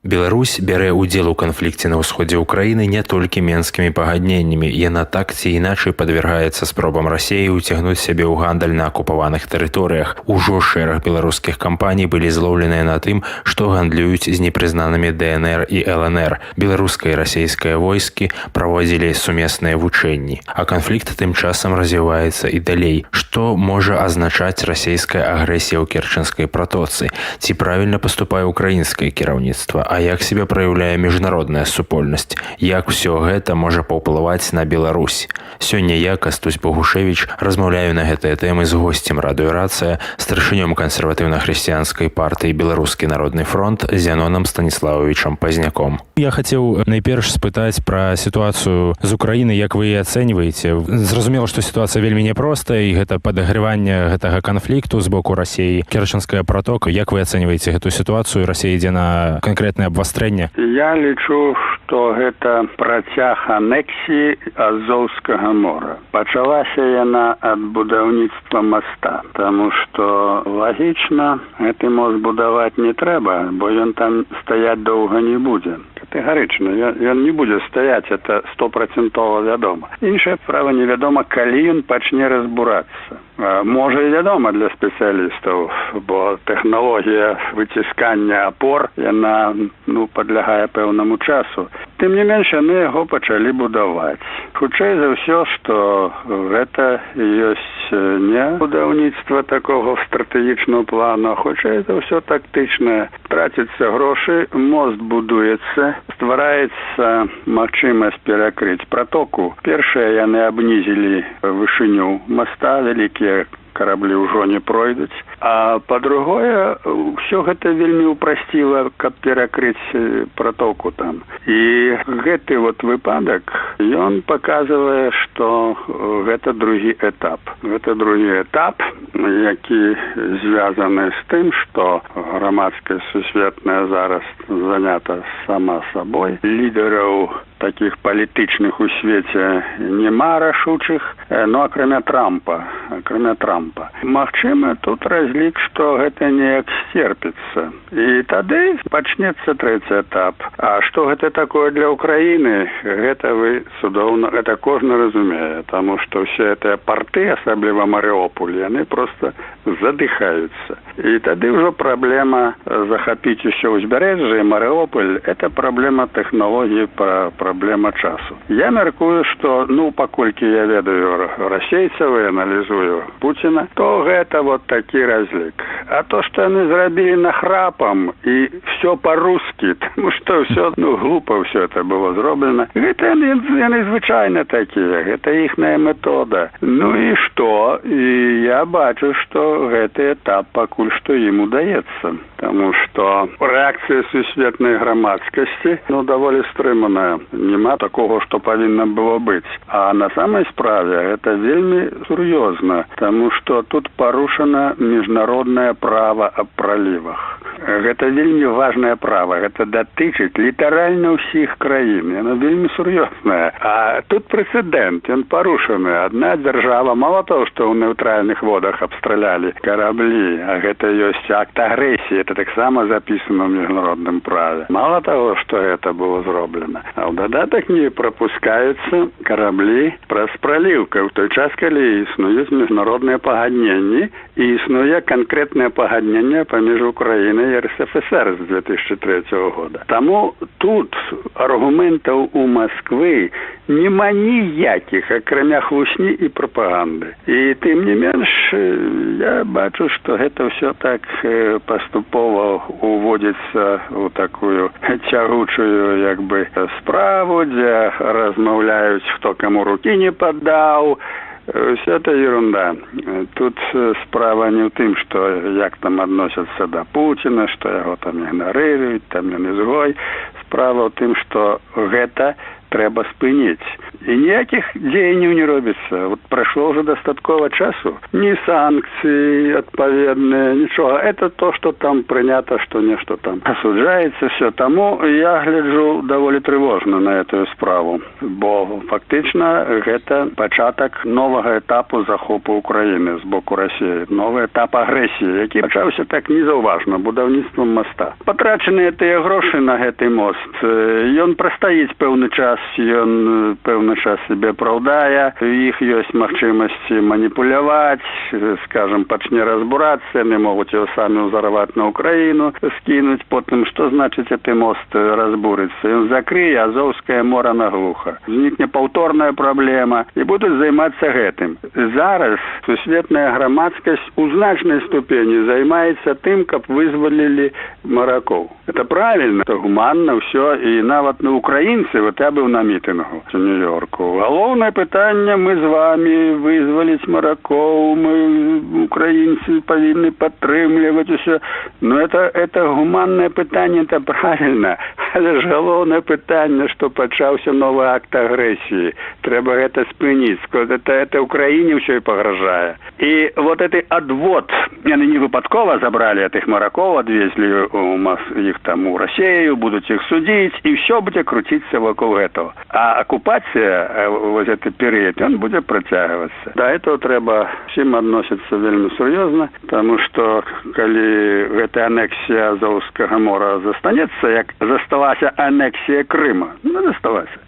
Беларусь бярэ ўдзел у канфлікце на ўсходзе ўкраіны не толькі менскімі пагадненнямі. Яна так ці іначай падвяргаецца спробам Расіі ўцягнуць сябе ў гандаль на акупаваных тэрыторыях. Ужо шэраг беларускіх кампаній былі злоўленыя на тым, што гандлююць з непрызнанымі ДНР і ЛНР. Беларускае і расійскае войскі праводзілі сумесныя вучэнні. А канфлікт тым часам развіваецца і далей. Што можа азначаць расійская агрэсія ў Керченскай пратоцы? Ці правільна паступае ўкраінскае кіраўніцтва? А як себе праяўляе міжнародная супольнасць? Як усё гэта можа паўплываць на Беларусь? Сёння я, Кастусь Богушевіч, размаўляю на гэтыя тэмы з госцем радыёрацыя, старшынём кансерватыўна-хрысціянскай партыі Беларускі народны фронт Зяноном Станіславовичам Пазняком. Я хацеў найперш спытаць пра сітуацыю з Украіны, як вы яе ацэньваеце. Зразумела, што сітуацыя вельмі няпростая, і гэта падаграванне гэтага канфлікту з боку Расіі. Керченская пратока, як вы ацэньваеце гэту сітуацыю? Расія ідзе на канкрэтнае абвастрэнне? Я лічу, што гэта працяг анексіі Азоўскага мора. Пачалася яна ад будаўніцтва моста, таму што лагічна гэты мост будаваць не трэба, бо ён там стаяць доўга не будзе. Катэгарычна, ён не будзе стаяць, это 100% вядома. Іншая справа невядома, калі ён пачне разбурацца. Можа і вядома для спецыялістаў, бо тэхналогія выціскання апор, яна падлягае пэўнаму часу. Тым не менш, яны яго пачалі будаваць. Хутчэй за ўсё, што гэта ёсць не будаўніцтва такога стратэгічнага плану, а хутчэй за ўсё тактычнае. Трацяцца грошы, мост будуецца, ствараецца магчымасць перакрыць пратоку. Першае, яны абнізілі вышыню моста, вялікія караблі ўжо не пройдуць. А па-другое, ўсё гэта вельмі ўпрасціла, каб перакрыць пратоку там. І гэты выпадак, ён паказвае, што гэта другі этап. Гэта другі этап, які звязаны з тым, што грамадскасць сусветная зараз занята сама сабой. Лідараў таких палітычных у свеце няма рашучых, акрамя Трампа. Магчыма, тут разлік, што гэта неяк сцерпіцца. І тады пачнецца трэці этап. А што гэта такое для Украіны? Гэта вы цудоўна, гэта кожны разумее, таму што ўсе гэтыя парты, асабліва Марыуполь, яны проста задыхаюцца. І тады ўжо праблема захапіць усё ўзбярэжжа, Марыуполь, это праблема тэхналогіі, праблема часу. Я мяркую, што, паколькі я ведаю расейцаў і аналізую Пуціна, то гэта такі разлік. А то, што яны зрабілі нахрапам і все па-рускі, таму што ўсё, глупа ўсё это было зроблена. Гэта яны звычайна такія, гэта іхная метода. І што? І я бачу, што гэты этап пакуль што ім удаецца. Таму што рэакцыя сусветнай грамадскасці, даволі стрыманая. Нема такого, што павінна было быць. А на самай справе гэта вельмі сур'ёзна, таму што тут парушана міжнароднае права аб пралівах. Гэта вельмі важнае права, гэта датычыць літаральна ўсіх краін, яно вельмі сур'ёзнае. А тут прэцэдэнт, ён парушаны. Адна дзяржава, мала того, што ў нейтральных водах абстралялі караблі, а гэта ёсць акт агрэсіі, это таксама запісана ў міжнародным праве. Мала того, што гэта было зроблена. А ў дадатак не прапускаюцца караблі праз праліўка ў той час, калі існуюць міжнародныя пагадненні і існуе канкрэтнае пагадненне паміж Украінай і РСФСР з 2003 года. Таму тут аргументаў у Масквы няма ніякіх, акрамя хлусні і прапаганды. І тым не менш, я бачу, што гэта ўсё так паступова уводзіцца ў такую цягучую, справу, дзе размаўляюць, хто каму рукі не паддаў. Все это ерунда. Тут справа не ў тым, што як там адносяцца да Пуціна, што яго там ігнаруюць, там ён ізгой. Справа ў тым, што гэта трэба спыніць. І ніякіх дзеянняў не робіцца. Вот прайшло ўжо дастаткова часу. Ні санкцыі адпаведныя, нічога. Это то, што там прынята, што нешта там асуджаецца, все. Таму я гляджу даволі трывожна на эту справу. Бо фактычна гэта пачатак новага этапу захопу Украіны з боку Расіі. Новы этап агрэсіі, які пачаўся так незаўважна будаўніцтвам моста. Патрачаныя тыя грошы на гэты мост. Ён прастаіць пэўны час, ён пэўны час себе апраўдае, іх ёсць магчымасці маніпуляваць, скажем, пачне разбурацца, яны могуць яго самі ўзарваць на Украіну, скінуць, потым што значыць гэты мост разбурыцца? Ён закрые Азовскае мора наглуха. Знікне паўторная праблема і будуць займацца гэтым. Зараз сусветная грамадскасць у значнай ступені займаецца тым, каб вызвалілі маракоў. Это правильно, это гуманна, ўсё, і нават на украінцы, вот я быў на мітынгу у Нью-Йорку. Галоўнае пытанне, мы з вами вызваліць маракоў, мы украінцы павінны падтрымліваць усё. Но это гуманнае пытанне, это правильно. Але ж галоўнае пытанне, што пачаўся новы акт агрэсіі. Трэба гэта спыніць. Это Украіне ўсё і пагражае. І вот этой адвод, яны не выпадкова забралі этих маракоў, адвезлі іх там у Расію, будуць іх судзіць, і ўсё будзе круціцца вакол гэтага. А акупацыя, вот этот перыяд, ён будзе працягвацца. Да этого трэба всім адносіцца вельмі сур'ёзна, таму што калі гэтая анексія Азовскага мора застанецца, як засталася анексія Крыма, засталася,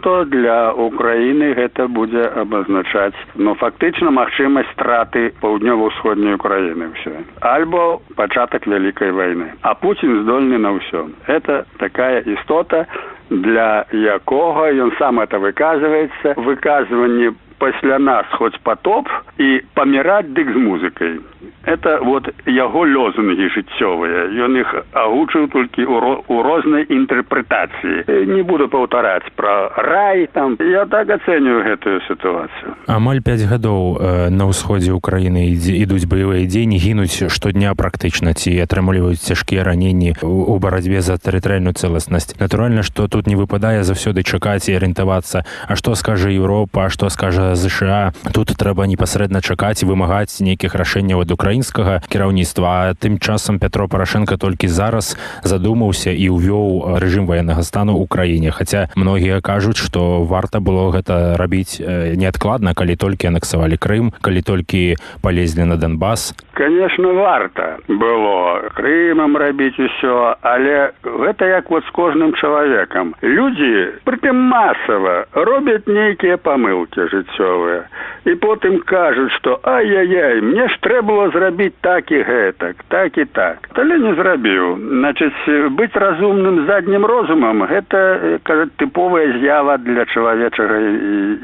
то для Украіны гэта будзе абазначаць, фактычна магчымасць страты паўднёва-ўсходняй Украіны ўсё. Альбо пачатак вялікай вайны. А Путін здольны на ўсё. Это такая істота, для якога ён сам это выказваецца, выказванне пасля нас хоць потоп і паміраць дык з музыкай. Это вот яго лозунгі жыццёвыя. Ён іх агучыў толькі у рознай інтэрпрэтацыі. Не буду паўтараць пра рай там. Я так ацэньваю гэтую сітуацыю. Амаль 5 гадоў на ўсходзе Украіны ідуць баявыя дзеянні, гінуць штодня практычна, ці атрымліваюць цяжкія раненні у барацьбе за тэрытарыяльную цэласнасць. Натуральна, што тут не выпадае заўсёды чакаць і арыентавацца, а што скажа Еўропа, а што скажа ЗША. Тут трэба непасрэдна чакаць і вымагаць нейкіх рашэнняў ад украінскага кіраўніцтва. А тым часам Пятро Парашенко толькі зараз задумаўся і ўвёў рэжым ваеннага стану ў краіне. Хаця многія кажуць, што варта было гэта рабіць неадкладна, калі толькі анексавалі Крым, калі толькі палезлі на Донбас. Конечно, варта было Крымам рабіць усё, але гэта як вот з кожным чалавекам. Людзі, прытым масава, робяць нейкія памылкі жыццёвыя. І потым кажуць, што ай-яй-яй, мне ж трэба было зрабіць так і гэтак, так і так. Але не зрабіў. Значыць, быць разумным заднім розумам, гэта, кажуць, тыповая з'ява для чалавечага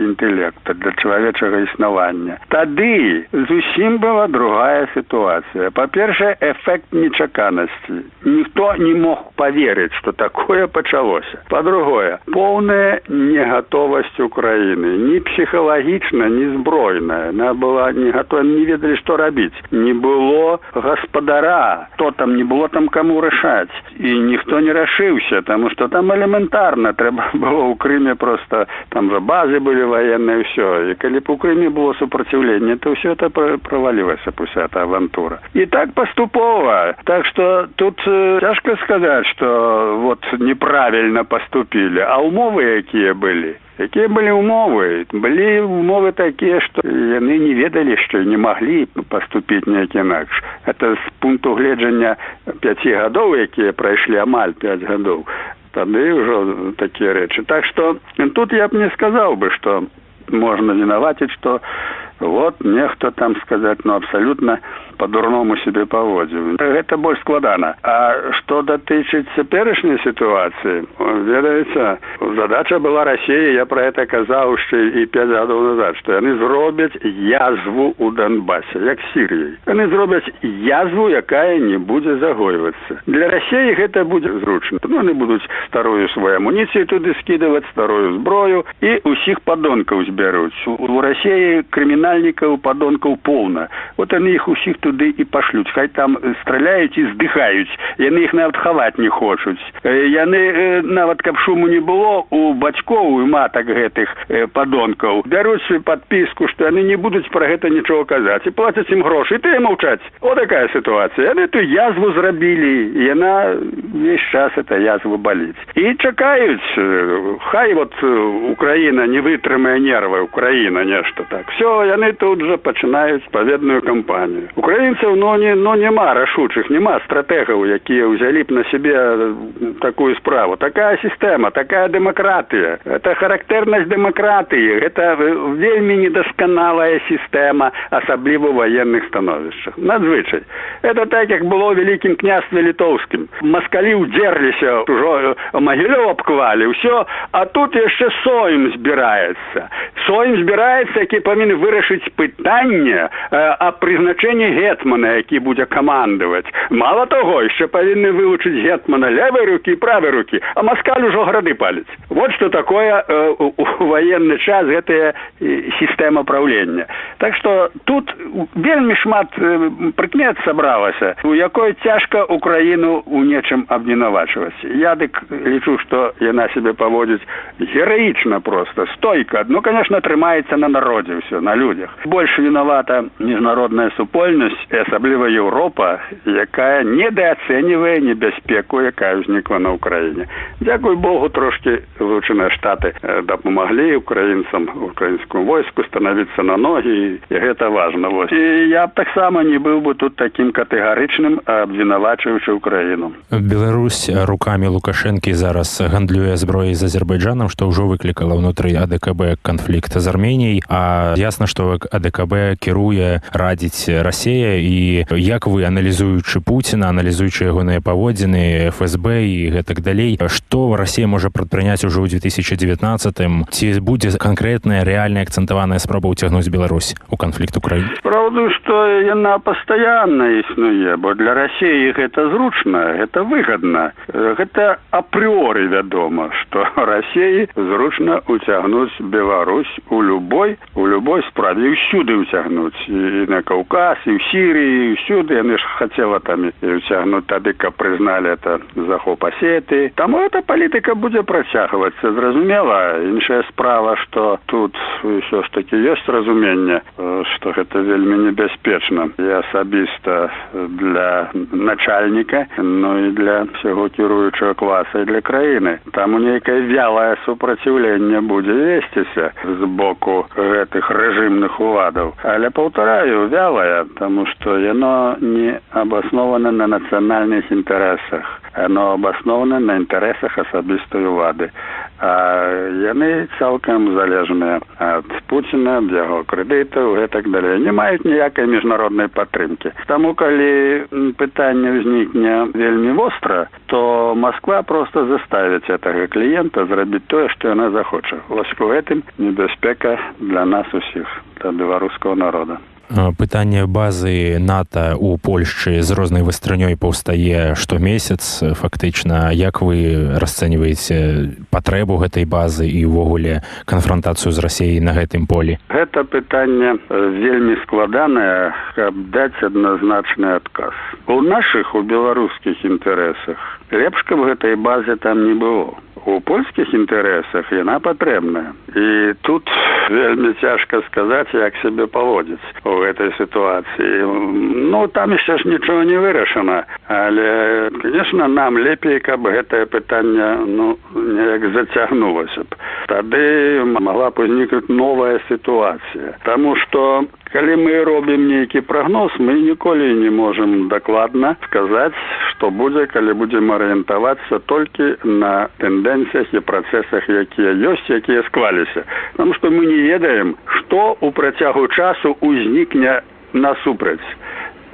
інтэлекта, для чалавечага існавання. Тады зусім была другая ситуация. По-перше, эффект нечаканности. Никто не мог поверить, что такое почалося. По-другое, полная неготовость Украины. Ни психологично, ни збройная. Она была не готова, не ведали, что робить. Не было господара. Кто там, не было там кому решать. И никто не решился, потому что там элементарно. Треба было в Крыме просто, там же базы были военные, все. И коли по Крыме было сопротивление, то все это провалилось, вся эта авантура. И так поступово. Так что тут тяжко сказать, что вот неправильно поступили. А умовы какие были? Якія былі умовы? Былі умовы такія, што яны не ведалі, што не маглі паступіць неяк інакш. Это з пункту гледжання 5 гадоў, якія прайшлі амаль 5 гадоў. Тады ўжо такія рэчы. Так што тут я б не сказаў бы, што можна вінаваціць, што вот нехто там сказаць, абсолютно по-дурному себе поводзіў. Гэта больш складана. А што датычыць цяперашняй сітуацыі, ведаеце, задача была Расіі, я про это казаў яшчэ і 5 гадоў назад, што яны зробяць язву ў Донбасе, як Сірыяй. Яны зробяць язву, якая не будзе загойвацца. Для Расіі гэта будзе зручна. Яны будуць старую свою амуніцыю туды скідаваць, старую зброю, і усіх падонкаў збяруць. У Расіі крымінальна рэгіянальнікаў, падонкаў поўна. Вот яны іх усіх туды і пашлюць. Хай там страляюць і здыхаюць. Яны іх нават хаваць не хочуць. Яны нават, каб шуму не было, у бацькоў і матак гэтых падонкаў бяруць падпіску, што яны не будуць пра гэта нічого казаць. І плацяць ім грошы. І тыя маўчаць. О, такая сітуацыя. Яны ту язву зрабілі. І яна весь час эта язва баліць. І чакаюць. Хай вот Украіна не вытрымае нервы. Украіна нешта так. Все, яны тут же пачынаюць паведную кампанію. Украінцаў, нема рашучых, нема стратэгаў, якія ўзялі б на сябе такую справу. Такая сістэма, такая дэмакратыя. Это характэрнасць дэмакратыі. Гэта вельмі недасканалая сістэма, асабліва ў ваенных становішчах. Надзвычай. Это так, як было ў Вялікім княстве літоўскім. Маскалі ўдзерліся, ужо Магілёў абклалі, ўсё, а тут яшчэ Сойм збіраецца. Сойм збіраецца, які павінен вырашыць пытанне о прызначэнні гетмана, які будзе камандаваць. Мало того, яшчэ павінны вылучыць гетмана левой рукі і правой рукі, а Маскаль ужо грады паліць. Вот што такое у военны час гэтая сістэма правлення. Так што тут вельмі шмат прыкмет сабралася, у якой цяжка Украіну у нечым абвінавачваць. Я дык лічу, што яна себе паводзіць гераічна просто, стойка. Ну, конечно, трымаецца на народзе ўсё, на людях. Больш вінавата міжнародная супольнасць, і асабліва Еўропа, якая недооценивае небяспеку, якая ўзнікла на Украіне. Дзякуй Богу, трошки Злучаныя Штаты дапамаглі украінцам, украінскому войску становіцца на ногі, і гэта важна. І я б таксама не быў бы тут таким катэгарычным, абвінавачваючы Украіну. Беларусь руками Лукашэнкі зараз гандлюе зброяй з Азербайджанам, што ўжо выклікала ўнутры АДКБ канфлікт з Арменіяй, а ясна, што АДКБ кіруе, радзіць Расія, і як вы, аналізуючы Пуціна, аналізуючы ягоныя паводзіны, ФСБ і гэтак далей, што Расія можа прадпрыняць ужо ў 2019-м? Ці будзе канкрэтная, рэальная, акцэнтаваная спроба ўцягнуць Беларусь у канфлікт Украіны? Правда, што яна пастаянна існуе, бо для Расіі гэта зручна, гэта выгадна. Гэта апрыоры вядома, што Расіі зручна ўцягнуць Беларусь у любой справе, ўсюды ўцягнуць. І на Каўказ, і ў Сірыі, і ўсюды. Яны ж хацела там і ўцягнуць тады, каб прызналі это захоп Асетыі. Таму эта палітыка будзе працягвацца, зразумела. Іншая справа, што тут ўсё ж такі ёсць разуменне, што гэта вельмі небяспечна. І асабіста для начальніка, ну і для всяго кіруючага класа, і для краіны. Таму нейкае вялае супраціўленне будзе весціся з боку гэтых рэжымных уладаў. Але, паўтараю, вялае, таму што яно не абаснована на нацыянальных інтарэсах. Яно абаснована на інтарэсах асабістай улады. А яны цалкам залежныя ад Пуціна, ад яго крэдытаў, гэтак далей. Не маюць ніякай міжнароднай падтрымкі. Таму, калі пытанне ўзнікне вельмі востра, то Москва просто заставіць гэтага кліента зрабіць тое, што яна захоча. Вось у гэтым небяспека для нас усіх, для беларускага народа. Пытанне базы НАТО ў Польшчы з рознай вастрынёй паўстае штомесяц. Фактычна, як вы расцэньваеце патрэбу гэтай базы і ўвогуле канфрантацыю з Расіяй на гэтым полі? Гэта пытанне вельмі складанае, каб даць адназначны адказ. У нашых, у беларускіх інтарэсах лепш, каб гэтай базы там не было. У польскіх інтарэсах яна патрэбная. І тут вельмі цяжка сказаць, як сябе паводзіць у гэтай сітуацыі. Ну, там яшчэ ж нічого не вырашана. Але, конечно, нам лепей, каб гэтае пытанне, неяк зацягнулася б. Тады магла б узнікнуць новая сітуацыя. Таму што калі мы робім нейкі прагноз, мы ніколі не можам дакладна сказаць, што будзе, калі будзем арыентавацца толькі на тэндэнцыях і працэсах, якія ёсць, якія склаліся. Таму што мы не ведаем, што ў працягу часу ўзнікне насупраць.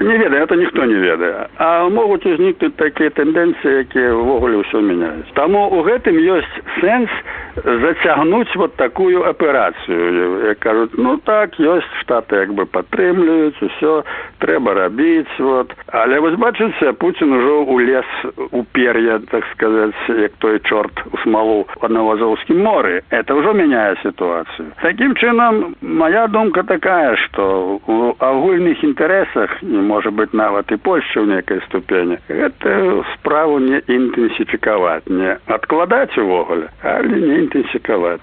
Не ведаю, это ніхто не ведае. А могуць узнікнуць такія тэндэнцыі, якія ўвогуле ўсё мяняюць. Таму ў гэтым ёсць сэнс зацягнуць вот такую аперацыю. Як кажуць, ну так, ёсць, штаты як бы падтрымліваюць, усё трэба рабіць, вот. Але вось бачыце, Пуцін ужо улез у пер'я, так сказаць, як той чорт у смалу на Азовскім моры. Это ўжо мяняе сітуацыю. Такім чынам, моя думка такая, што у агульных інтарэсах, можа быць, нават і Польшча ў некай ступені, гэтую справу не інтэнсіфікаваць, не адкладаць увогуле, але не інтэнсіфікаваць.